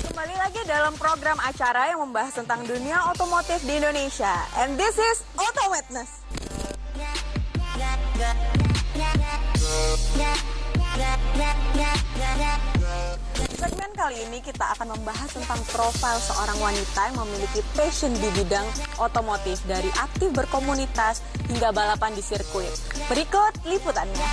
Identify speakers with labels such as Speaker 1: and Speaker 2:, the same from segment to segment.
Speaker 1: Kembali lagi dalam program acara yang membahas tentang dunia otomotif di Indonesia. And this is Auto Witness. Segmen kali ini kita akan membahas tentang profil seorang wanita yang memiliki passion di bidang otomotif, dari aktif berkomunitas hingga balapan di sirkuit. Berikut liputannya.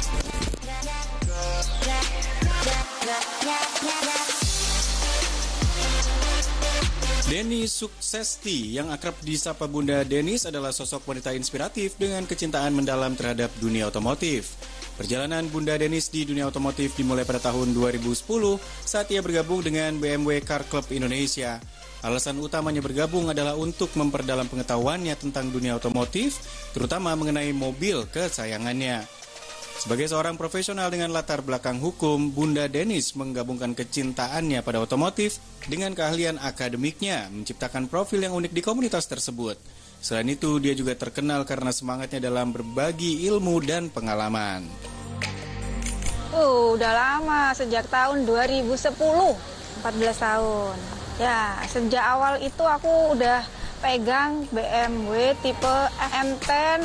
Speaker 2: Deni Suksesti yang akrab disapa Bunda Denis adalah sosok wanita inspiratif dengan kecintaan mendalam terhadap dunia otomotif. Perjalanan Bunda Denis di dunia otomotif dimulai pada tahun 2010 saat ia bergabung dengan BMW Car Club Indonesia. Alasan utamanya bergabung adalah untuk memperdalam pengetahuannya tentang dunia otomotif, terutama mengenai mobil kesayangannya. Sebagai seorang profesional dengan latar belakang hukum, Bunda Denis menggabungkan kecintaannya pada otomotif dengan keahlian akademiknya, menciptakan profil yang unik di komunitas tersebut. Selain itu, dia juga terkenal karena semangatnya dalam berbagi ilmu dan pengalaman.
Speaker 3: Udah lama, sejak tahun 2010, 14 tahun. Ya, sejak awal itu aku udah pegang BMW tipe M10,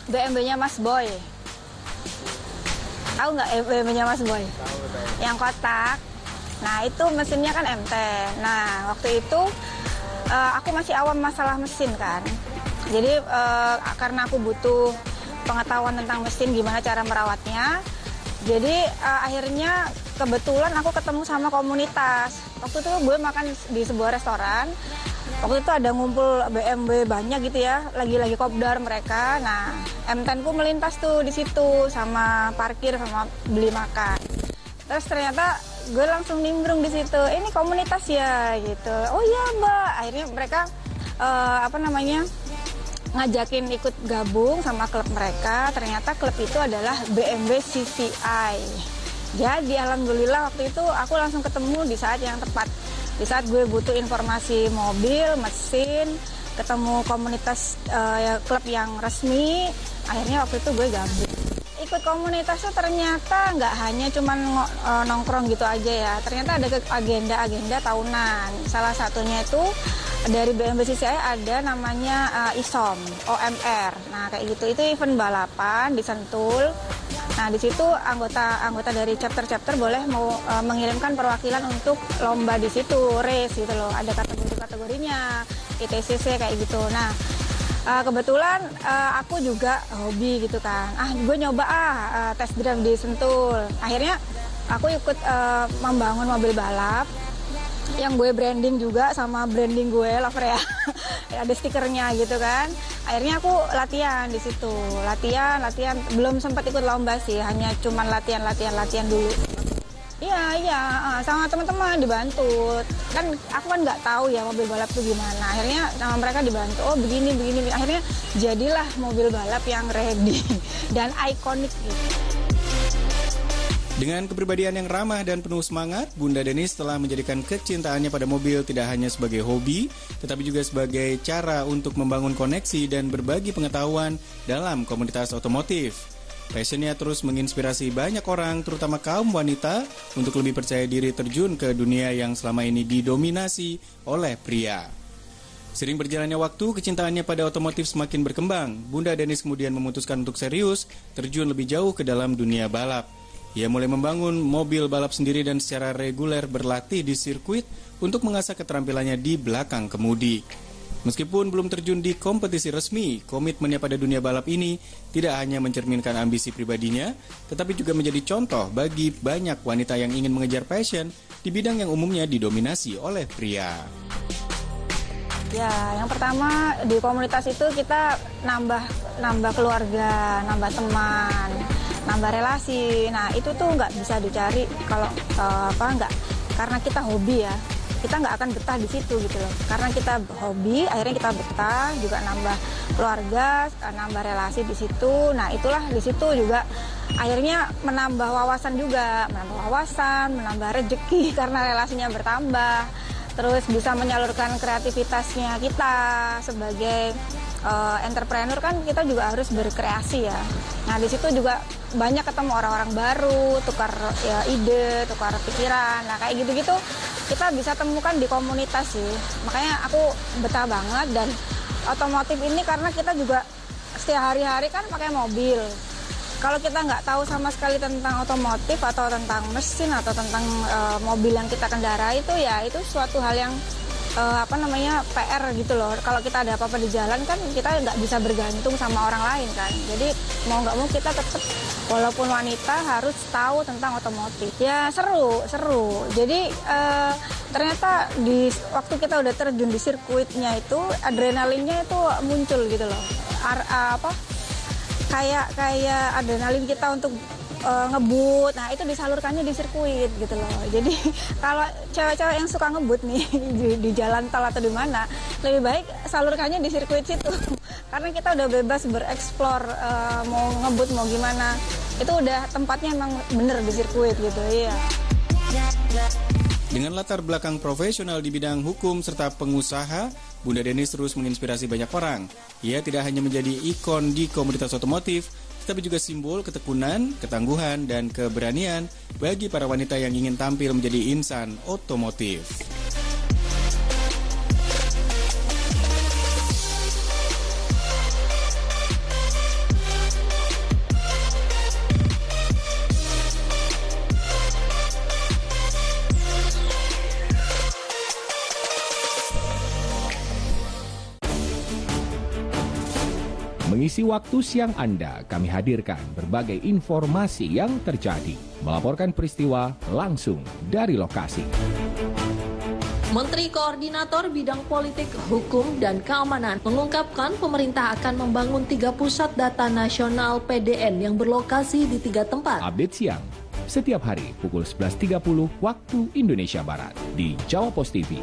Speaker 3: BMW-nya Mas Boy. Tahu nggak BMW-nya Mas Boy? Yang kotak. Nah, itu mesinnya kan M10. Nah, waktu itu aku masih awam masalah mesin kan. Jadi karena aku butuh pengetahuan tentang mesin, gimana cara merawatnya. Jadi akhirnya kebetulan aku ketemu sama komunitas. Waktu itu gue makan di sebuah restoran. Waktu itu ada ngumpul BMW banyak gitu ya, lagi-lagi kopdar mereka. Nah, M10 ku melintas tuh di situ sama parkir sama beli makan. Terus ternyata gue langsung nimbrung di situ. Ini komunitas ya gitu. Oh iya Mbak. Akhirnya mereka ngajakin ikut gabung sama klub mereka. Ternyata klub itu adalah BMW CCI. Jadi alhamdulillah waktu itu aku langsung ketemu di saat yang tepat. Di saat gue butuh informasi mobil, mesin, ketemu komunitas klub yang resmi. Akhirnya waktu itu gue gabung. Ikut komunitas tuh ternyata nggak hanya cuman nongkrong gitu aja ya. Ternyata ada agenda-agenda tahunan. Salah satunya itu dari BMW CCI ada namanya ISOM, OMR. Nah kayak gitu, itu event balapan di Sentul. Nah di situ anggota dari chapter boleh mau mengirimkan perwakilan untuk lomba di situ, race gitu loh. Ada kategorinya, ITCC kayak gitu. Nah kebetulan aku juga hobi gitu kan. Gue nyoba test drive di Sentul. Akhirnya aku ikut membangun mobil balap yang gue branding juga sama branding gue Lavrea. Ada stikernya gitu kan. Akhirnya aku latihan di situ. Latihan, belum sempat ikut lomba sih, hanya cuman latihan dulu. Iya, sama teman-teman dibantu. Kan aku kan nggak tahu ya mobil balap tuh gimana. Akhirnya sama mereka dibantu. Oh begini. Akhirnya jadilah mobil balap yang ready dan ikonik gitu.
Speaker 2: Dengan kepribadian yang ramah dan penuh semangat, Bunda Denis telah menjadikan kecintaannya pada mobil tidak hanya sebagai hobi, tetapi juga sebagai cara untuk membangun koneksi dan berbagi pengetahuan dalam komunitas otomotif. Passionnya terus menginspirasi banyak orang, terutama kaum wanita, untuk lebih percaya diri terjun ke dunia yang selama ini didominasi oleh pria. Sering berjalannya waktu, kecintaannya pada otomotif semakin berkembang. Bunda Denis kemudian memutuskan untuk serius terjun lebih jauh ke dalam dunia balap. Ia mulai membangun mobil balap sendiri dan secara reguler berlatih di sirkuit untuk mengasah keterampilannya di belakang kemudi. Meskipun belum terjun di kompetisi resmi, komitmennya pada dunia balap ini tidak hanya mencerminkan ambisi pribadinya, tetapi juga menjadi contoh bagi banyak wanita yang ingin mengejar passion di bidang yang umumnya didominasi oleh pria.
Speaker 3: Ya, yang pertama di komunitas itu kita nambah keluarga, nambah teman, nambah relasi. Nah itu tuh nggak bisa dicari kalau nggak, karena kita hobi ya. Kita nggak akan betah di situ gitu loh. Karena kita hobi, akhirnya kita betah, juga nambah keluarga, nambah relasi di situ. Nah itulah di situ juga akhirnya menambah wawasan juga, menambah rezeki karena relasinya bertambah. Terus bisa menyalurkan kreativitasnya kita sebagai entrepreneur kan kita juga harus berkreasi ya. Nah di situ juga banyak ketemu orang-orang baru, tukar ya, ide, tukar pikiran. Nah kayak gitu-gitu kita bisa temukan di komunitas sih. Makanya aku betah banget. Dan otomotif ini karena kita juga setiap hari-hari kan pakai mobil. Kalau kita nggak tahu sama sekali tentang otomotif atau tentang mesin atau tentang mobil yang kita kendarai itu suatu hal yang PR gitu loh. Kalau kita ada apa-apa di jalan kan kita nggak bisa bergantung sama orang lain kan. Jadi mau nggak mau kita tetap walaupun wanita harus tahu tentang otomotif. Ya seru. Jadi ternyata di waktu kita udah terjun di sirkuitnya itu adrenalinnya itu muncul gitu loh. Kayak adrenalin kita untuk ngebut, nah itu disalurkannya di sirkuit gitu loh. Jadi kalau cewek-cewek yang suka ngebut nih di jalan tol atau di mana, lebih baik salurkannya di sirkuit situ. Karena kita udah bebas bereksplor, mau ngebut mau gimana, itu udah tempatnya emang bener di sirkuit gitu, iya.
Speaker 2: Dengan latar belakang profesional di bidang hukum serta pengusaha, Bunda Denis terus menginspirasi banyak orang. Ia tidak hanya menjadi ikon di komunitas otomotif, tapi juga simbol ketekunan, ketangguhan, dan keberanian bagi para wanita yang ingin tampil menjadi insan otomotif.
Speaker 4: Mengisi waktu siang Anda, kami hadirkan berbagai informasi yang terjadi. Melaporkan peristiwa langsung dari lokasi.
Speaker 5: Menteri Koordinator Bidang Politik, Hukum, dan Keamanan mengungkapkan pemerintah akan membangun 3 pusat data nasional PDN yang berlokasi di 3 tempat.
Speaker 4: Update siang, setiap hari pukul 11.30 waktu Indonesia Barat di Jawa Post TV.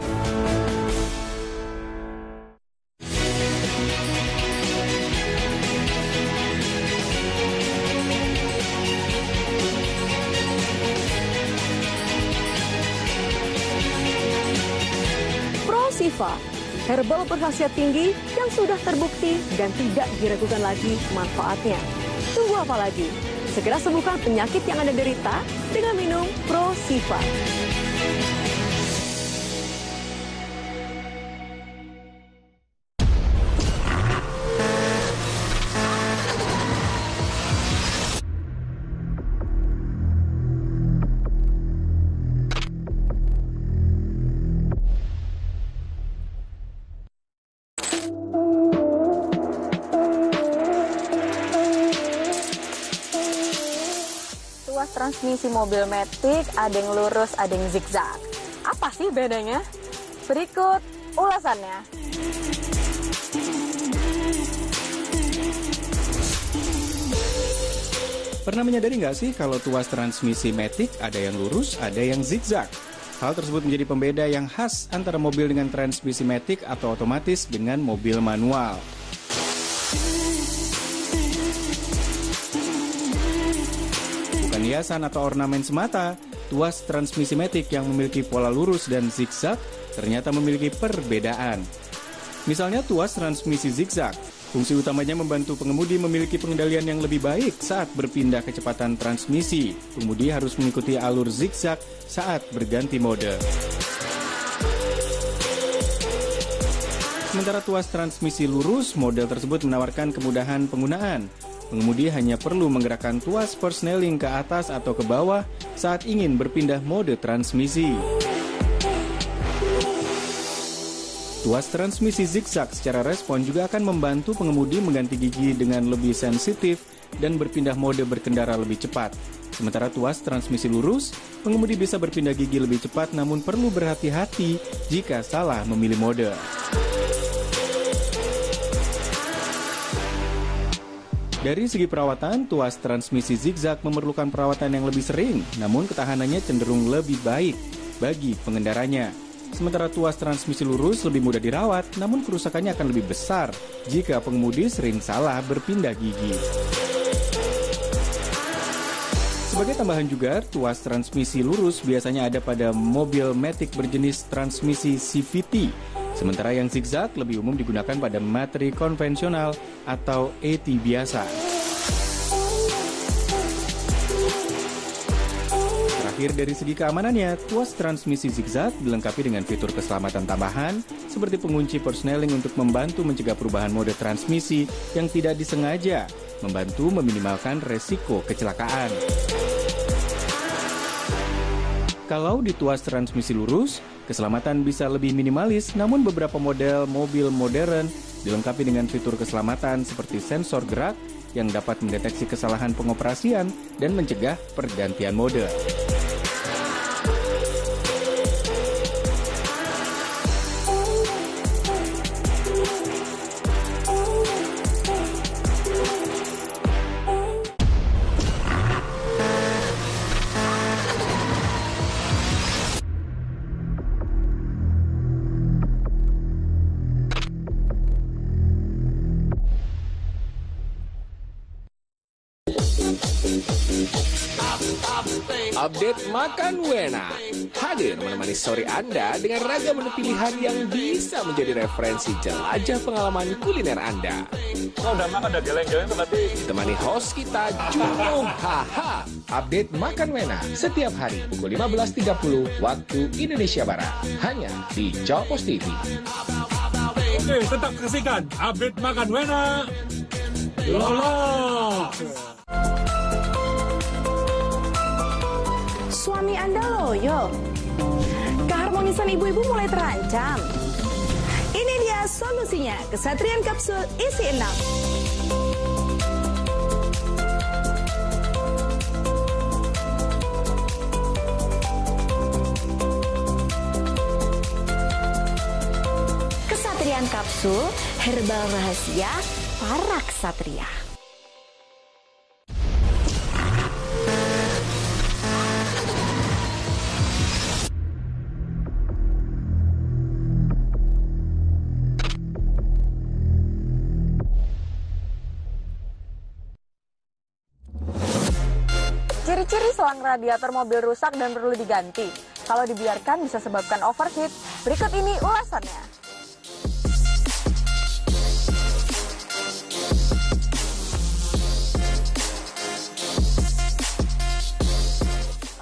Speaker 6: Siva, herbal berkhasiat tinggi yang sudah terbukti dan tidak diragukan lagi manfaatnya. Tunggu apa lagi? Segera sembuhkan penyakit yang Anda derita dengan minum Pro Siva.
Speaker 1: Transmisi mobil matic, ada yang lurus, ada yang zigzag. Apa sih bedanya? Berikut ulasannya.
Speaker 2: Pernah menyadari nggak sih kalau tuas transmisi matic ada yang lurus, ada yang zigzag? Hal tersebut menjadi pembeda yang khas antara mobil dengan transmisi matic atau otomatis dengan mobil manual. Hiasan atau ornamen semata, tuas transmisi matic yang memiliki pola lurus dan zigzag ternyata memiliki perbedaan. Misalnya tuas transmisi zigzag, fungsi utamanya membantu pengemudi memiliki pengendalian yang lebih baik saat berpindah kecepatan transmisi. Pengemudi harus mengikuti alur zigzag saat berganti mode. Sementara tuas transmisi lurus, model tersebut menawarkan kemudahan penggunaan. Pengemudi hanya perlu menggerakkan tuas persneling ke atas atau ke bawah saat ingin berpindah mode transmisi. Tuas transmisi zigzag secara respon juga akan membantu pengemudi mengganti gigi dengan lebih sensitif dan berpindah mode berkendara lebih cepat. Sementara tuas transmisi lurus, pengemudi bisa berpindah gigi lebih cepat namun perlu berhati-hati jika salah memilih mode. Dari segi perawatan, tuas transmisi zigzag memerlukan perawatan yang lebih sering, namun ketahanannya cenderung lebih baik bagi pengendaranya. Sementara tuas transmisi lurus lebih mudah dirawat, namun kerusakannya akan lebih besar jika pengemudi sering salah berpindah gigi. Sebagai tambahan juga, tuas transmisi lurus biasanya ada pada mobil matic berjenis transmisi CVT, Sementara yang zigzag lebih umum digunakan pada materi konvensional atau AT biasa. Terakhir dari segi keamanannya, tuas transmisi zigzag dilengkapi dengan fitur keselamatan tambahan seperti pengunci persneling untuk membantu mencegah perubahan mode transmisi yang tidak disengaja, membantu meminimalkan resiko kecelakaan. Kalau di tuas transmisi lurus, keselamatan bisa lebih minimalis, namun beberapa model mobil modern dilengkapi dengan fitur keselamatan seperti sensor gerak yang dapat mendeteksi kesalahan pengoperasian dan mencegah pergantian mode.
Speaker 4: Update Makan Wena hadir menemani sore Anda dengan ragam menu pilihan yang bisa menjadi referensi jelajah pengalaman kuliner Anda.
Speaker 7: Kalau udah makan, udah geleng-geleng itu berarti
Speaker 4: Ditemani host kita, Junung Haha. Update Makan Wena setiap hari pukul 15.30 waktu Indonesia Barat. Hanya di Jawa Pos TV.
Speaker 7: oke, tetap kasihkan update Makan Wena. Lolos.
Speaker 6: Suami Anda loyo. Keharmonisan ibu-ibu mulai terancam. Ini dia solusinya, Kesatrian Kapsul isi 6. Kesatrian Kapsul, herbal rahasia para ksatria.
Speaker 1: Ciri-ciri selang radiator mobil rusak dan perlu diganti. Kalau dibiarkan bisa sebabkan overheat. Berikut ini ulasannya.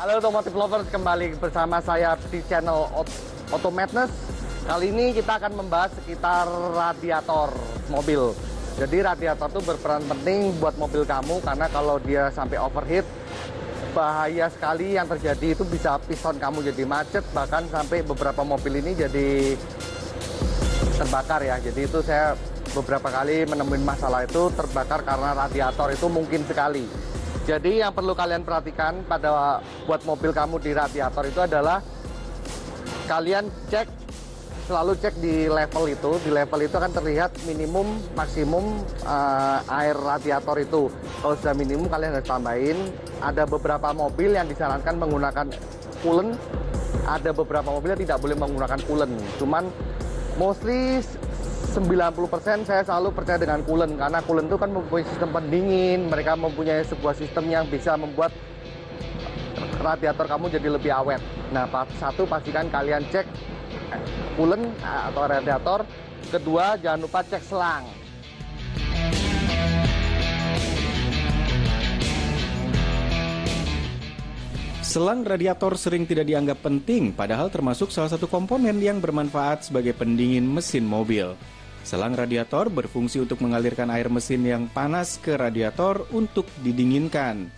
Speaker 8: Halo Automotive Lovers, kembali bersama saya di channel Auto Madness. Kali ini kita akan membahas sekitar radiator mobil. Jadi radiator itu berperan penting buat mobil kamu karena kalau dia sampai overheat, bahaya sekali yang terjadi itu bisa piston kamu jadi macet, bahkan sampai beberapa mobil ini jadi terbakar ya. Jadi itu saya beberapa kali menemukan masalah itu terbakar karena radiator itu mungkin sekali. Jadi yang perlu kalian perhatikan buat mobil kamu di radiator itu adalah kalian selalu cek di level itu. Di level itu akan terlihat minimum, maksimum air radiator itu. Kalau sudah minimum kalian harus tambahin. Ada beberapa mobil yang disarankan menggunakan coolant. Ada beberapa mobil yang tidak boleh menggunakan coolant. Cuman mostly 90% saya selalu percaya dengan coolant, karena coolant itu kan mempunyai sistem pendingin, mereka mempunyai sebuah sistem yang bisa membuat radiator kamu jadi lebih awet. Nah, satu, pastikan kalian cek coolant atau radiator. Kedua, jangan lupa cek selang.
Speaker 2: Selang radiator sering tidak dianggap penting, padahal termasuk salah satu komponen yang bermanfaat sebagai pendingin mesin mobil. Selang radiator berfungsi untuk mengalirkan air mesin yang panas ke radiator untuk didinginkan.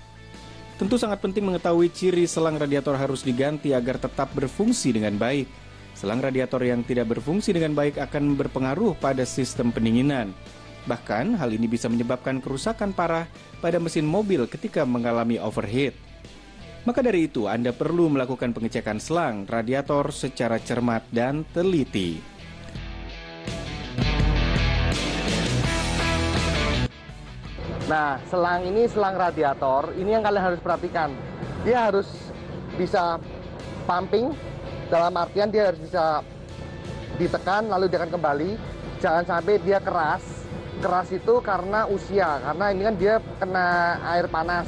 Speaker 2: Tentu sangat penting mengetahui ciri selang radiator harus diganti agar tetap berfungsi dengan baik. Selang radiator yang tidak berfungsi dengan baik akan berpengaruh pada sistem pendinginan. Bahkan hal ini bisa menyebabkan kerusakan parah pada mesin mobil ketika mengalami overheat. Maka dari itu, Anda perlu melakukan pengecekan selang radiator secara cermat dan teliti.
Speaker 8: Nah, selang radiator, ini yang kalian harus perhatikan. Dia harus bisa pumping, dalam artian dia harus bisa ditekan lalu dia akan kembali. Jangan sampai dia keras. Keras itu karena usia, karena ini kan dia kena air panas.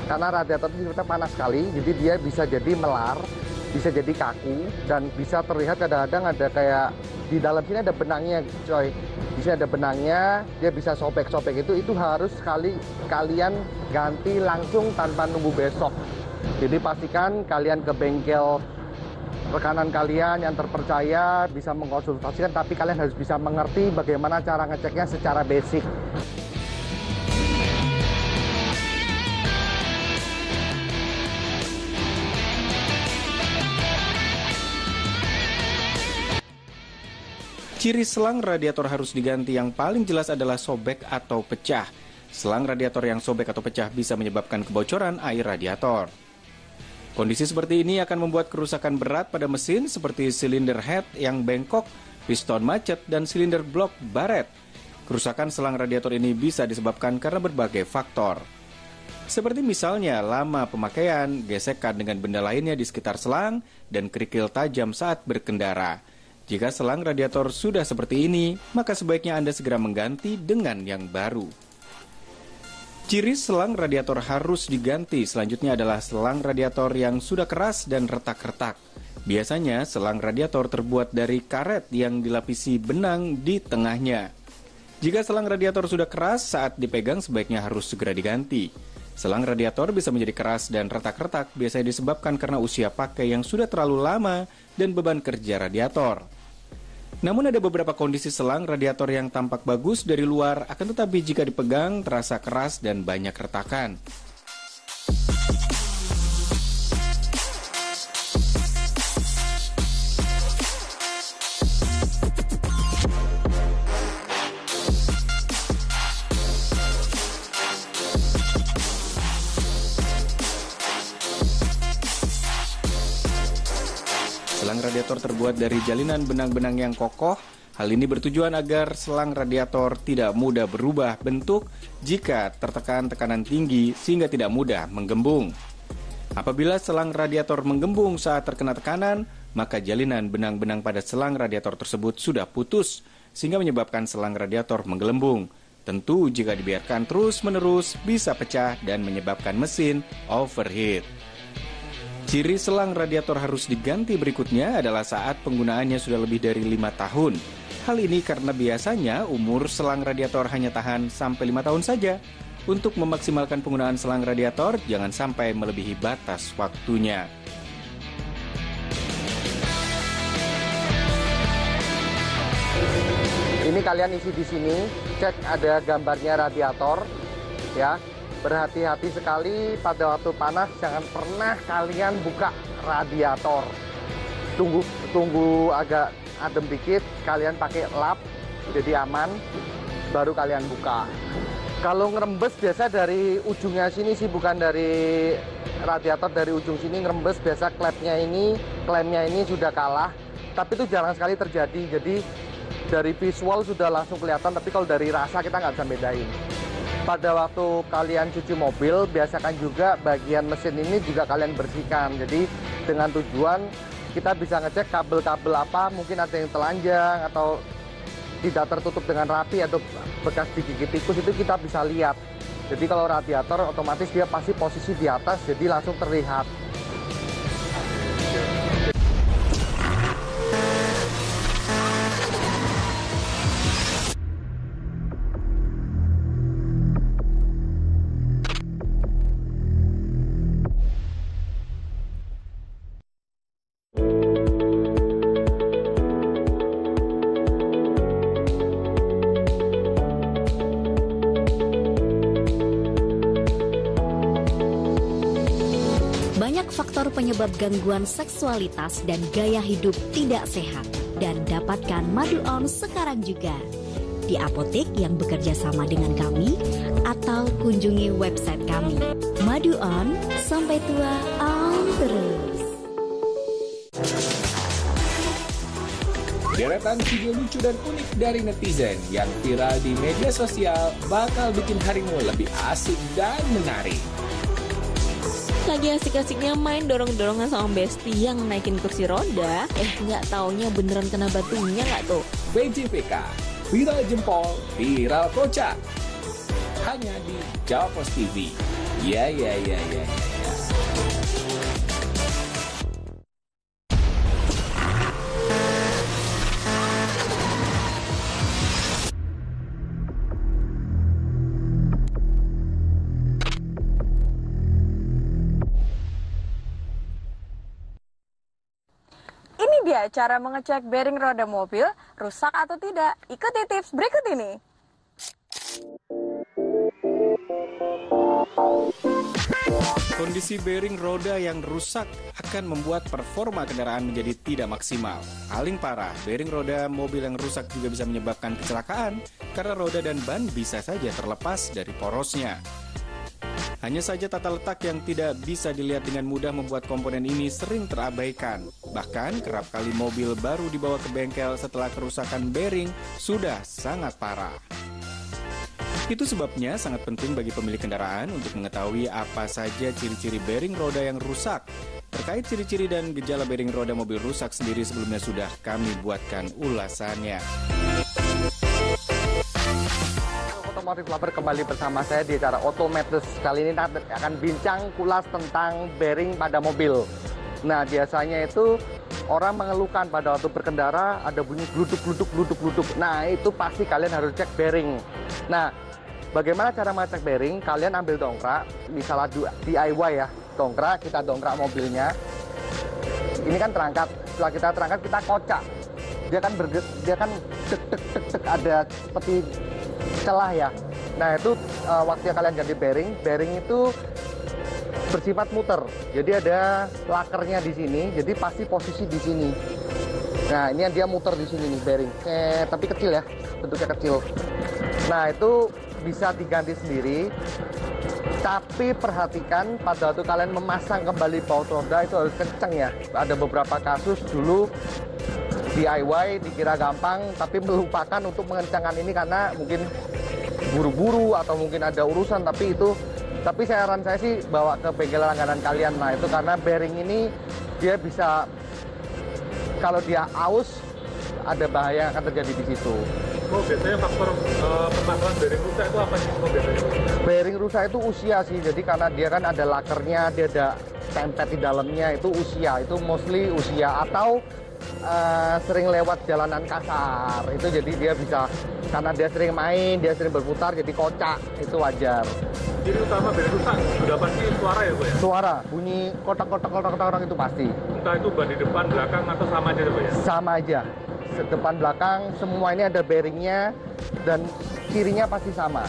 Speaker 8: Karena radiator itu sifatnya panas sekali, jadi dia bisa jadi melar, bisa jadi kaku, dan bisa terlihat kadang-kadang ada kayak di dalam sini ada benangnya, coy. Di sini ada benangnya, dia bisa sobek-sobek itu harus kalian ganti langsung tanpa nunggu besok. Jadi pastikan kalian ke bengkel rekanan kalian yang terpercaya, bisa mengkonsultasikan, tapi kalian harus bisa mengerti bagaimana cara ngeceknya secara basic.
Speaker 2: Ciri selang radiator harus diganti yang paling jelas adalah sobek atau pecah. Selang radiator yang sobek atau pecah bisa menyebabkan kebocoran air radiator. Kondisi seperti ini akan membuat kerusakan berat pada mesin seperti silinder head yang bengkok, piston macet, dan silinder blok baret. Kerusakan selang radiator ini bisa disebabkan karena berbagai faktor. Seperti misalnya lama pemakaian, gesekan dengan benda lainnya di sekitar selang, dan kerikil tajam saat berkendara. Jika selang radiator sudah seperti ini, maka sebaiknya Anda segera mengganti dengan yang baru. Ciri selang radiator harus diganti selanjutnya adalah selang radiator yang sudah keras dan retak-retak. Biasanya selang radiator terbuat dari karet yang dilapisi benang di tengahnya. Jika selang radiator sudah keras, saat dipegang sebaiknya harus segera diganti. Selang radiator bisa menjadi keras dan retak-retak biasanya disebabkan karena usia pakai yang sudah terlalu lama dan beban kerja radiator. Namun ada beberapa kondisi selang radiator yang tampak bagus dari luar, akan tetapi jika dipegang terasa keras dan banyak retakan. Selang radiator terbuat dari jalinan benang-benang yang kokoh. Hal ini bertujuan agar selang radiator tidak mudah berubah bentuk jika tertekan tekanan tinggi sehingga tidak mudah menggembung. Apabila selang radiator menggembung saat terkena tekanan, maka jalinan benang-benang pada selang radiator tersebut sudah putus sehingga menyebabkan selang radiator menggelembung. Tentu jika dibiarkan terus-menerus bisa pecah dan menyebabkan mesin overheat. Ciri selang radiator harus diganti berikutnya adalah saat penggunaannya sudah lebih dari 5 tahun. Hal ini karena biasanya umur selang radiator hanya tahan sampai 5 tahun saja. Untuk memaksimalkan penggunaan selang radiator, jangan sampai melebihi batas waktunya.
Speaker 8: Ini kalian isi di sini, cek ada gambarnya radiator, ya. Berhati-hati sekali pada waktu panas, jangan pernah kalian buka radiator. Tunggu agak adem dikit, kalian pakai lap, jadi aman, baru kalian buka. Kalau ngerembes biasa dari ujungnya sini sih, bukan dari radiator, dari ujung sini ngerembes, biasa klemnya ini sudah kalah. Tapi itu jarang sekali terjadi, jadi dari visual sudah langsung kelihatan, tapi kalau dari rasa kita nggak bisa bedain. Pada waktu kalian cuci mobil, biasakan juga bagian mesin ini juga kalian bersihkan. Jadi dengan tujuan kita bisa ngecek kabel-kabel apa, mungkin ada yang telanjang atau tidak tertutup dengan rapi atau bekas digigit tikus, itu kita bisa lihat. Jadi kalau radiator otomatis dia pasti posisi di atas, jadi langsung terlihat.
Speaker 9: Banyak faktor penyebab gangguan seksualitas dan gaya hidup tidak sehat, dan dapatkan Madu On sekarang juga di apotek yang bekerja sama dengan kami atau kunjungi website kami. Madu On, sampai tua on terus.
Speaker 4: Deretan video lucu dan unik dari netizen yang viral di media sosial bakal bikin harimu lebih asik dan menarik.
Speaker 1: Lagi asik-asiknya main dorong-dorongan sama Besti yang naikin kursi roda, nggak taunya beneran kena batunya nggak tuh?
Speaker 4: BJPK, viral jempol, viral kocak. Hanya di Jawa Post TV. Ya.
Speaker 1: dia cara mengecek bearing roda mobil rusak atau tidak. Ikuti tips berikut ini.
Speaker 2: Kondisi bearing roda yang rusak akan membuat performa kendaraan menjadi tidak maksimal. Paling parah, bearing roda mobil yang rusak juga bisa menyebabkan kecelakaan karena roda dan ban bisa saja terlepas dari porosnya. Hanya saja tata letak yang tidak bisa dilihat dengan mudah membuat komponen ini sering terabaikan. Bahkan kerap kali mobil baru dibawa ke bengkel setelah kerusakan bearing sudah sangat parah. Itu sebabnya sangat penting bagi pemilik kendaraan untuk mengetahui apa saja ciri-ciri bearing roda yang rusak. Terkait ciri-ciri dan gejala bearing roda mobil rusak sendiri sebelumnya sudah kami buatkan ulasannya.
Speaker 8: Otomotif Lover kembali bersama saya di acara Automatters. Kali ini akan bincang kulas tentang bearing pada mobil. Nah, biasanya itu orang mengeluhkan pada waktu berkendara ada bunyi gluduk. Nah, itu pasti kalian harus cek bearing. Nah, bagaimana cara mengecek bearing? Kalian ambil dongkrak, misalnya DIY ya, dongkrak, kita dongkrak mobilnya. Ini kan terangkat. Setelah kita terangkat, kita kocak. Dia kan tek ada seperti celah ya. Nah, itu waktu kalian ganti bearing itu bersifat muter. Jadi ada lakernya di sini, jadi pasti posisi di sini. Nah, ini dia muter di sini nih bearing. Tapi kecil ya, bentuknya kecil. Nah, itu bisa diganti sendiri. Tapi perhatikan pada waktu kalian memasang kembali baut roda itu harus kenceng ya. Ada beberapa kasus dulu DIY dikira gampang, tapi melupakan untuk mengencangkan ini karena mungkin buru-buru atau mungkin ada urusan, tapi saran saya sih bawa ke bengkel langganan kalian. Nah, itu karena bearing ini dia bisa, kalau dia aus ada bahaya yang akan terjadi di situ.
Speaker 7: Oh, biasanya faktor permasalahan bearing rusak itu apa sih? Oh, biasanya
Speaker 8: bearing rusak itu usia sih, jadi karena dia kan ada lakernya, dia ada tempet di dalamnya, itu usia, itu mostly usia atau sering lewat jalanan kasar. Itu jadi dia bisa, karena dia sering main, dia sering berputar, jadi kocak, itu wajar.
Speaker 7: Ciri utama bearing rusak sudah pasti suara ya, Bu ya?
Speaker 8: Suara, bunyi kotak-kotak itu pasti.
Speaker 7: Entah itu ban di depan, belakang, atau sama aja, Bu ya?
Speaker 8: Sama aja. Depan, belakang, semua ini ada bearingnya dan cirinya pasti sama.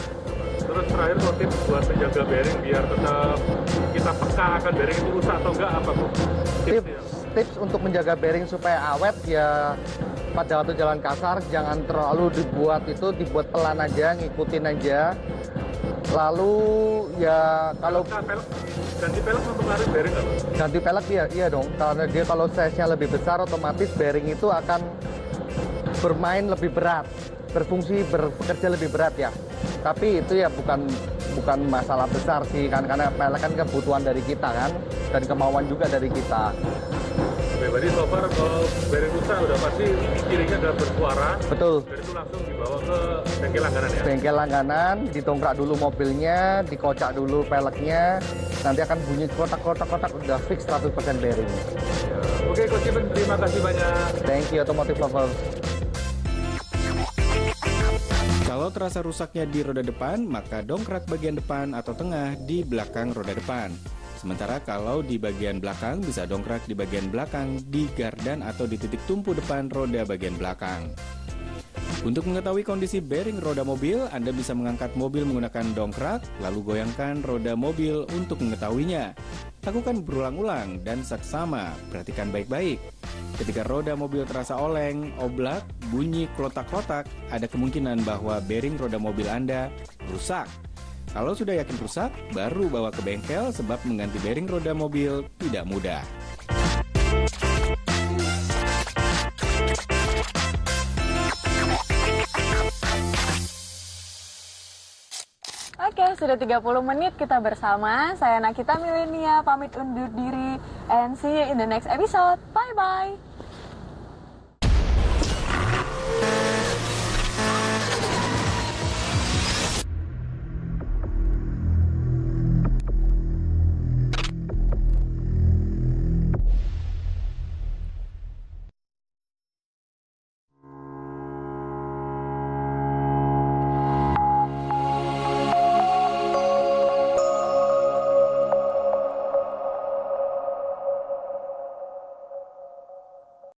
Speaker 7: Terus terakhir tips buat menjaga bearing biar tetap kita peka akan bearing itu rusak atau enggak apa, Bu?
Speaker 8: Tips untuk menjaga bearing supaya awet ya, pada waktu jalan kasar jangan terlalu dibuat pelan aja, ngikutin aja. Lalu ya kalau
Speaker 7: ganti pelek mempengaruhi bearing nggak?
Speaker 8: Ganti pelek iya dong, karena dia kalau size-nya lebih besar otomatis bearing itu akan bermain lebih berat, bekerja lebih berat ya. Tapi itu ya bukan masalah besar sih kan, karena pelek kan kebutuhan dari kita kan, dan kemauan juga dari kita.
Speaker 7: Berarti so far kalau bearing rusak udah pasti cirinya udah bersuara.
Speaker 8: Betul.
Speaker 7: Dan itu langsung dibawa ke bengkel langganan ya? Bengkel
Speaker 8: langganan, ditongkrak dulu mobilnya, dikocak dulu peleknya, nanti akan bunyi kotak-kotak udah fix 100% bearing.
Speaker 7: Ya. Oke, Coach Steven, terima kasih banyak.
Speaker 8: Thank you, Automotive Lover.
Speaker 2: Kalau terasa rusaknya di roda depan, maka dongkrak bagian depan atau tengah di belakang roda depan. Sementara kalau di bagian belakang, bisa dongkrak di bagian belakang di gardan atau di titik tumpu depan roda bagian belakang. Untuk mengetahui kondisi bearing roda mobil, Anda bisa mengangkat mobil menggunakan dongkrak, lalu goyangkan roda mobil untuk mengetahuinya. Lakukan berulang-ulang dan seksama, perhatikan baik-baik. Ketika roda mobil terasa oleng, oblak, bunyi klotak-klotak, ada kemungkinan bahwa bearing roda mobil Anda rusak. Kalau sudah yakin rusak, baru bawa ke bengkel sebab mengganti bearing roda mobil tidak mudah.
Speaker 1: Oke, sudah 30 menit kita bersama. Saya Nakita Milenia, pamit undur diri and see you in the next episode. Bye-bye.